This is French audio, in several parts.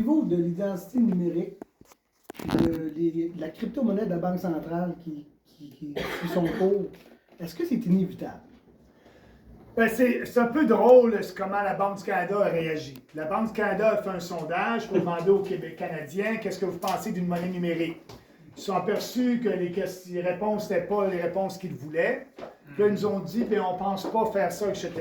niveau de l'identité numérique, de la crypto-monnaie de la Banque centrale qui suit son cours, est-ce que c'est inévitable? Ben, c'est un peu drôle comment la Banque du Canada a réagi. La Banque du Canada a fait un sondage pour demander aux Canadiens qu'est-ce que vous pensez d'une monnaie numérique. Ils sont aperçus que les réponses n'étaient pas les réponses qu'ils voulaient. Puis là, ils nous ont dit, bien, on ne pense pas faire ça, etc.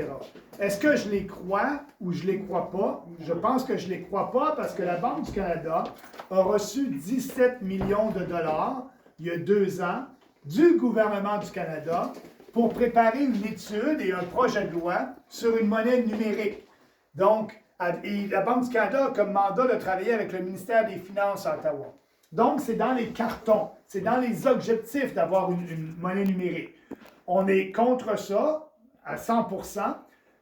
Est-ce que je les crois ou je les crois pas? Je pense que je les crois pas parce que la Banque du Canada a reçu 17 millions de dollars il y a 2 ans du gouvernement du Canada pour préparer une étude et un projet de loi sur une monnaie numérique. Donc, la Banque du Canada a comme mandat de travailler avec le ministère des Finances à Ottawa. Donc, c'est dans les cartons, c'est dans les objectifs d'avoir une monnaie numérique. On est contre ça à 100%.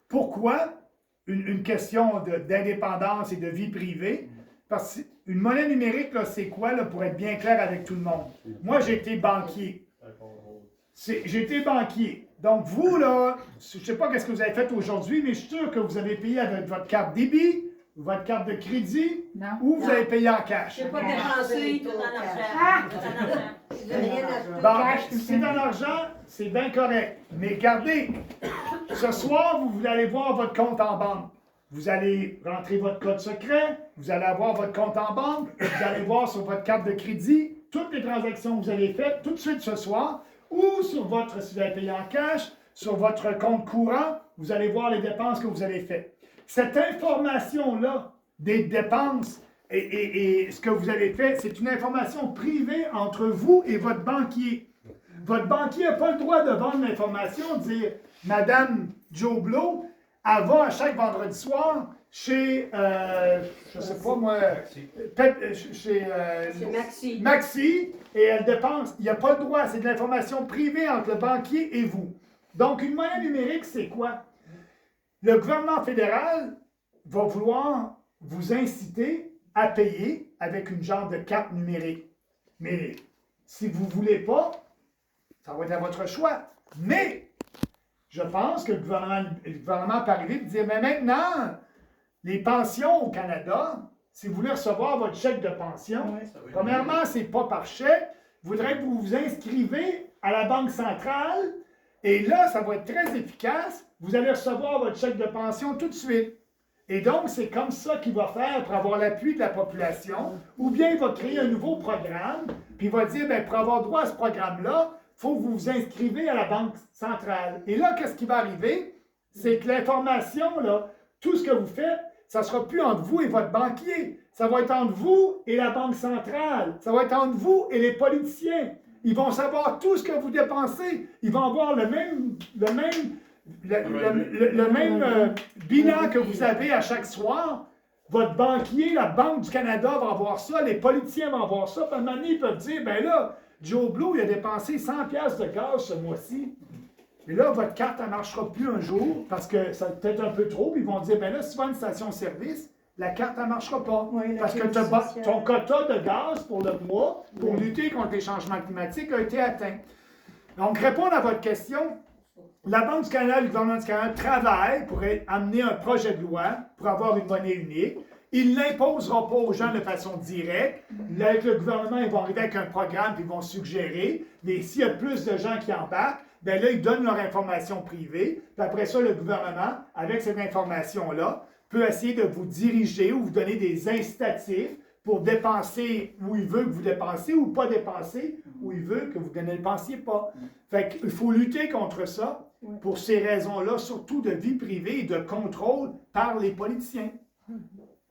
Pourquoi? Une question d'indépendance et de vie privée. Parce qu'une monnaie numérique, c'est quoi, là, pour être bien clair avec tout le monde? Moi, j'ai été banquier. J'ai été banquier. Donc, vous, là, je ne sais pas ce que vous avez fait aujourd'hui, mais je suis sûr que vous avez payé avec votre carte débit, votre carte de crédit, ou vous avez payé en cash. Je n'ai pas dépensé tout en argent. Bon, si c'est en argent, c'est bien correct. Mais regardez, ce soir, vous voulez aller voir votre compte en banque. Vous allez rentrer votre code secret, vous allez avoir votre compte en banque, vous allez voir sur votre carte de crédit toutes les transactions que vous avez faites tout de suite ce soir, ou sur votre, si vous avez payé en cash, sur votre compte courant, vous allez voir les dépenses que vous avez faites. Cette information-là, des dépenses et ce que vous avez fait, c'est une information privée entre vous et votre banquier. Votre banquier n'a pas le droit de vendre l'information, de dire « Madame Joe Blow, elle va à chaque vendredi soir chez, je sais pas moi, chez Maxi, et elle dépense. » Il n'y a pas le droit, c'est de l'information privée entre le banquier et vous. Donc, une monnaie numérique, c'est quoi? Le gouvernement fédéral va vouloir vous inciter à payer avec une genre de carte numérique. Mais si vous ne voulez pas, ça va être à votre choix. Mais je pense que le gouvernement peut arriver et dire, mais maintenant, les pensions au Canada, si vous voulez recevoir votre chèque de pension, premièrement, ce n'est pas par chèque. Je voudrais que vous vous inscrivez à la Banque centrale. Et là, ça va être très efficace. Vous allez recevoir votre chèque de pension tout de suite. Et donc, c'est comme ça qu'il va faire pour avoir l'appui de la population. Ou bien il va créer un nouveau programme, puis il va dire, bien, pour avoir droit à ce programme-là, il faut que vous vous inscrivez à la Banque centrale. Et là, qu'est-ce qui va arriver? C'est que l'information, là, tout ce que vous faites, ça ne sera plus entre vous et votre banquier. Ça va être entre vous et la Banque centrale. Ça va être entre vous et les politiciens. Ils vont savoir tout ce que vous dépensez. Ils vont avoir le même bilan que vous avez à chaque soir. Votre banquier, la Banque du Canada va avoir ça, les politiciens vont avoir ça. Puis à un moment donné, ils peuvent dire, ben là, Joe Blow, il a dépensé 100$ de gaz ce mois-ci. Mais là, votre carte, elle ne marchera plus un jour parce que ça peut être un peu trop. Puis ils vont dire, ben là, si tu vas à une station-service, la carte, elle ne marchera pas. Oui, parce que ton quota de gaz pour le mois, pour lutter contre les changements climatiques, a été atteint. Donc, répondre à votre question, la Banque du Canada et le gouvernement du Canada travaillent pour amener un projet de loi pour avoir une monnaie unique. Ils ne l'imposeront pas aux gens de façon directe. Là, avec le gouvernement, ils vont arriver avec un programme et ils vont suggérer. Mais s'il y a plus de gens qui embarquent, bien là, ils donnent leur information privée. Puis après ça, le gouvernement, avec cette information-là, peut essayer de vous diriger ou vous donner des incitatifs pour dépenser où il veut que vous dépensez ou pas dépenser où il veut que vous ne dépensiez pas. Fait qu'il faut lutter contre ça pour ces raisons-là, surtout de vie privée et de contrôle par les politiciens.